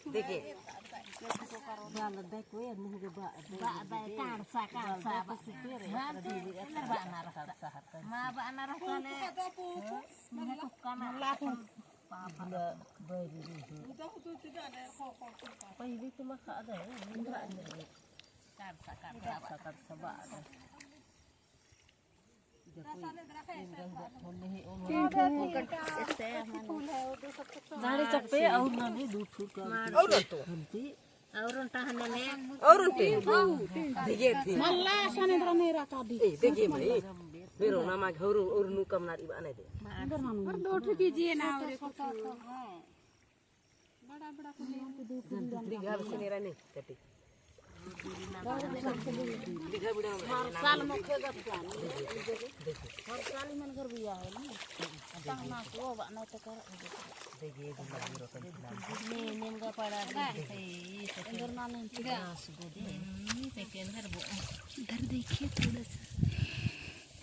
देखिए बाल देखो ये मुंह के बा कांसा माँ बाना रखा ले मैं तो काना लाखों bila bayi pahili tu maka ada ya enggak ada कांसा sakat sabak ada नाली चप्पे और नाली दूध का और तो और ताहने ने और उनते देखिए थी मल्ला सनेद्र नहीं रखा दी देखिए भाई मेरो नाम घर और नु कम नारी बने दे पर दो कीजिए ना और बड़ा बड़ा दिघा से नेरा नहीं कटी दिघा बिड़ा हर साल मुखेगा प्लान हर साल मन कर बिया है ना ताना को बना तो कर देखिए ने नेमगा पड़ा दे अंदर ना नहीं घास गोदे सेकेंड घर बो इधर देखिए थोड़ा सा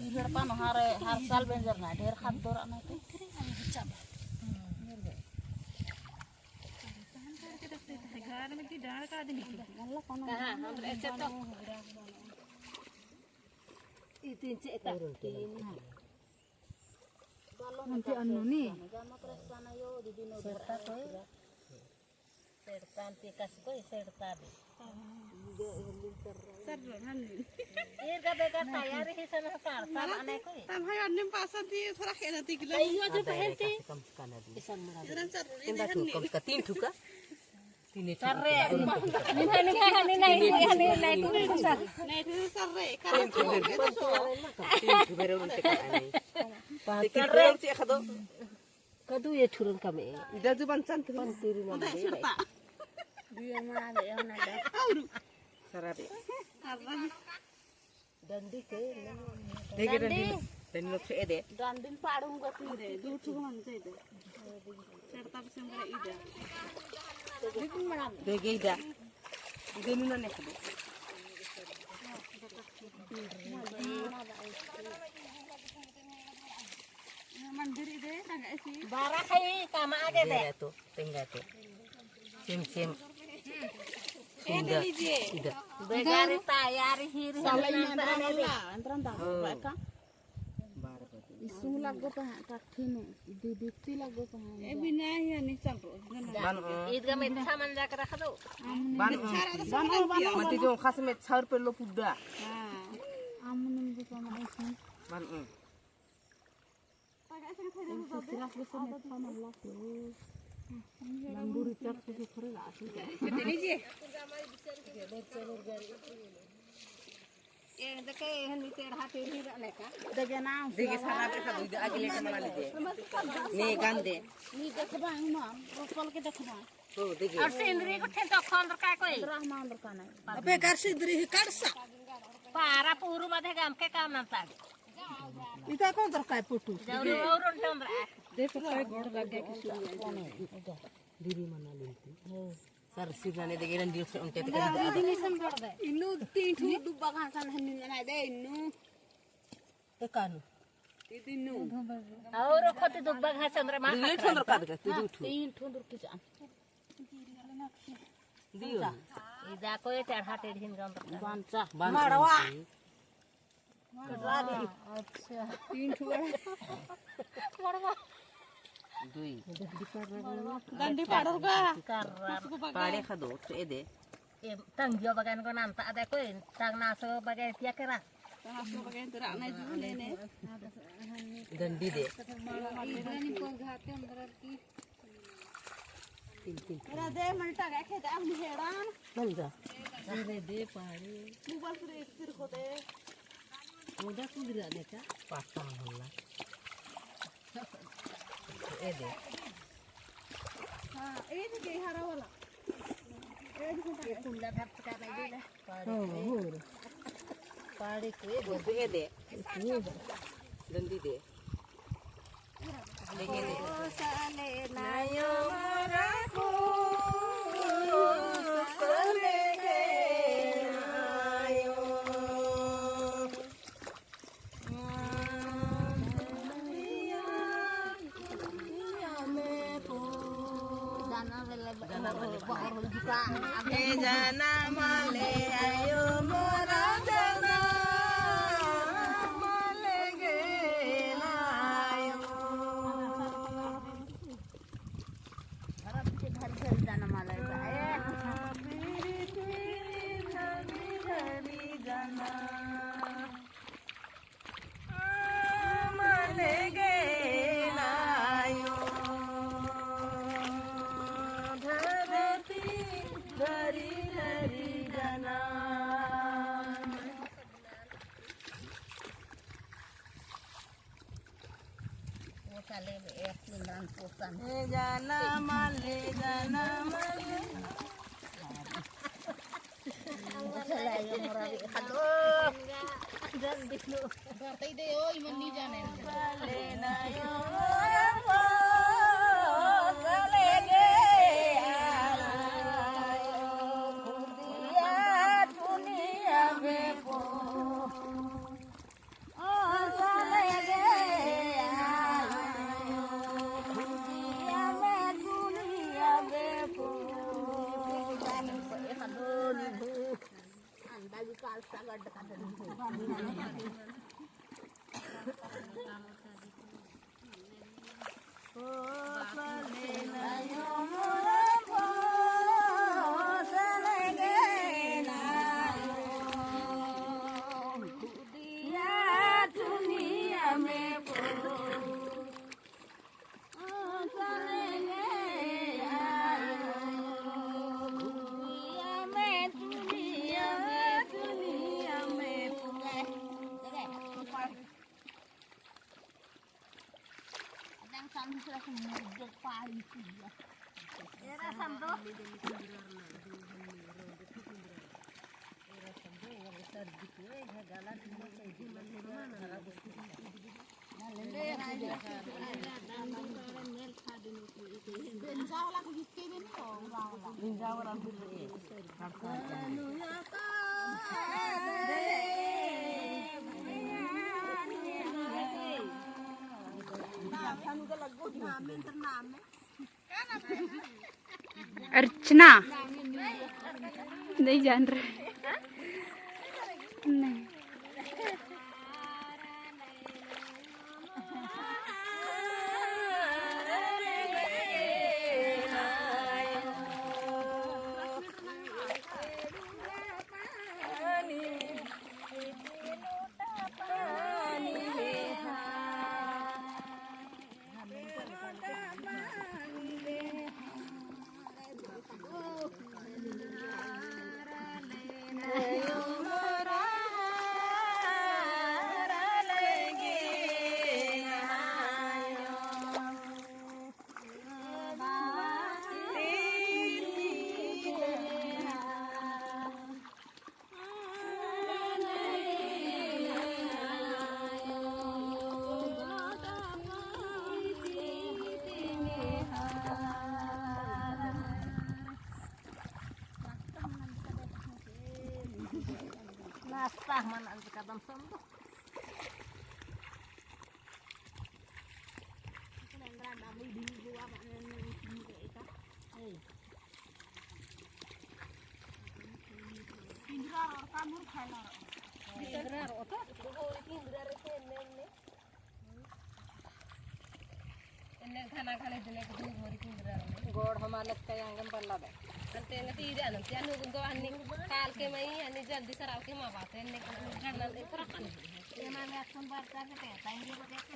इधर पान हर साल बेंजर ना ढेर खाद दौर ना तो घर में की डाल का आदमी कहां हम ऐसे तो इतने से तक nanti anu nih serta koi serta pikas koi serta be ये का बेका तैयार ही सन कार सब आने कोई tam hay anim pasan di थोड़ा खेला ती किलो अयो जो पहनती कम काना दी इसन मरा तीन ठुक कम तीन ठुका तीन सर्रे नहीं नहीं नहीं तो सर्रे तीन ठुक बेरो उनते नहीं पाती बेरो से खदो कदू ये ठुरन कमे इधर जो बनसन पंतीरी ना दे dia mana ada yang ada सराबे dandi ke देखिए dan लोग से दे dandin padung gati de dutu man se de serta sembra ida dikun mana देखिए इधर इधर नु ना खदो मंदिर ide kagak sih barah hai kama aja deh तो tinggal तो सेम ini लीजिए इधर begari tayari hiri salai antran dah ka 12 बजे isu lagu pa kathinu didikti lagu pa e bina ya ni chalo ban ईदगाह में सामान जाकर रख दो ban mati जो खास में 6 रुपए लो पुडा amun buka ma isu ban siras besar net sama laku lamburi cak tu khore la asu लीजिए ये देखे हनी तेरा तेरी रहने का दगे ना देखिए सारा पे सब इधर आगे लेके मना लीजिए नहीं गंदे ni देखबा ना रोपल के देखबा तो देखिए और सिंदरी को ठेन तो खंदर का कोई रहमा अंदर का नहीं अबे कर सिद्धरी करसा पारा पूरु मध्ये गाम के काम ना ताग इता कौन तर काय पुटू जरूर और उंटंद्र देखो काय गोड़ लगे कि दीदी मना लेती सर सिरने देखिए रंडी से उनके रिडिंग कर दे इनु तीन ठू डुब्बा घासन हन्नी ना दे इनु तो कानु इनु और खति दुब्बा घास चंद्र मा ये ठंडर का दे तू ठू तीन ठू दुर की जान दियो इदा कोई चढ़ा टेढ़िन गाम बांचा मड़वा अच्छा तीन ठू मड़वा दुई डंडी पाड़र का कर पाड़े खदो तो ए दे ए तंगियो बगन को नाम ता दे कोई तंग नासो बगै तिया करा हासो बगे तेरा नहीं जुले ने डंडी दे इधरनी को घाते अंदर की तीन तीन मेरा दे मलटा के खेत अब हेड़ान बन जा अरे दे पाड़ी मोबाइल पर स्थिर होते मुदा कुदरा ने का पाता होला ए दे हां ए जे हरा वाला ये कुंडा धर का दे दे पाड़े को ए दे डंडी दे देखिए दे साले नायो मोरा को साले के नायो दाना वेले baru juga. jana male ayo mora jana male ge ayo Harap sih hari dana malai saya. hari jana male ge ayo धरती धरी धरी जना Kali lindan pusan. jana male jana male Saya yang merabi. Aduh. Dan dulu. Berarti deh, oh iman di jana. male na yo mo sale ge ayo dia dunia bepo oh sale ge ayo dia me dunia bepo Dan saya kadun ibu. Anda juga sangat dekat dengan ibu. Kadang sampai sudah semua pagi sih. Ya sampai. अर्चना नहीं जान रहे नहीं Nasah mana anti kadang sembuh. गोड़ हमारे कयांगन बल्ला बे अंते न तीरे अंते अनु गुंदो अन्नी काल के मई अन्नी जल्दी सराव के मां बात अन्नी घरना दे पर कन ये मैं असन बार कर के तांगे बगे के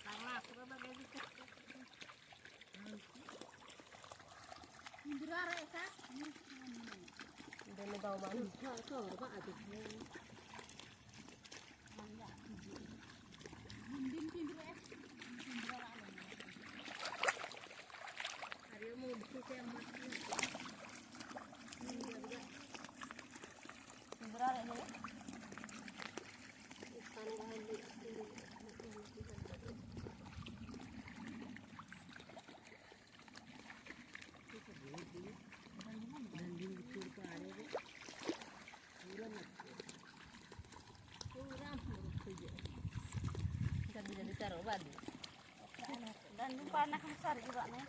तांगा आखरो बगे के इंदिरा रे का देने दाव मान तो बा आदि दिन इंदिरा अरे मूड से मत इंदिरा रे ने जल्दी करो बाद dan lupa nak besar juga nih.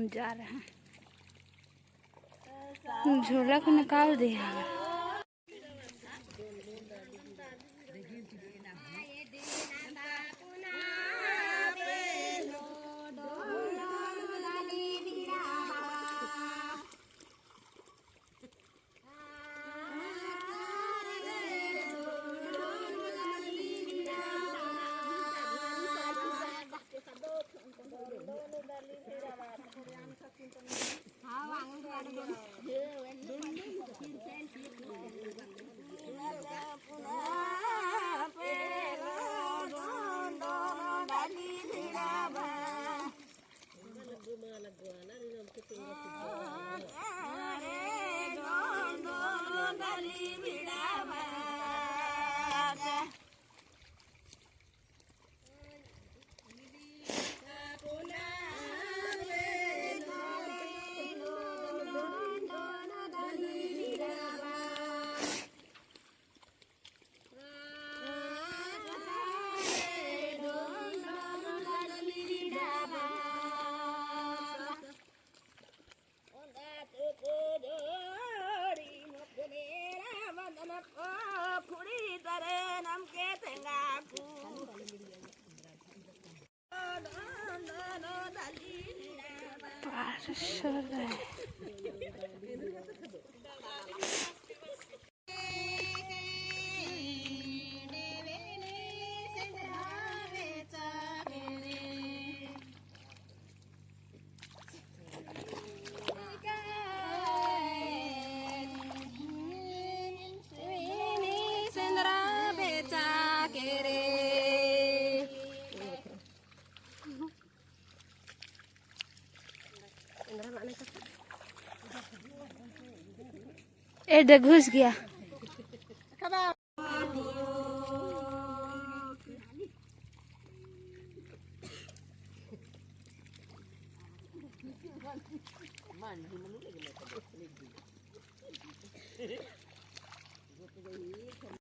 हम जा रहे हैं। झोला को निकाल दिया। इधर घुस गया। Man, hindi mo nila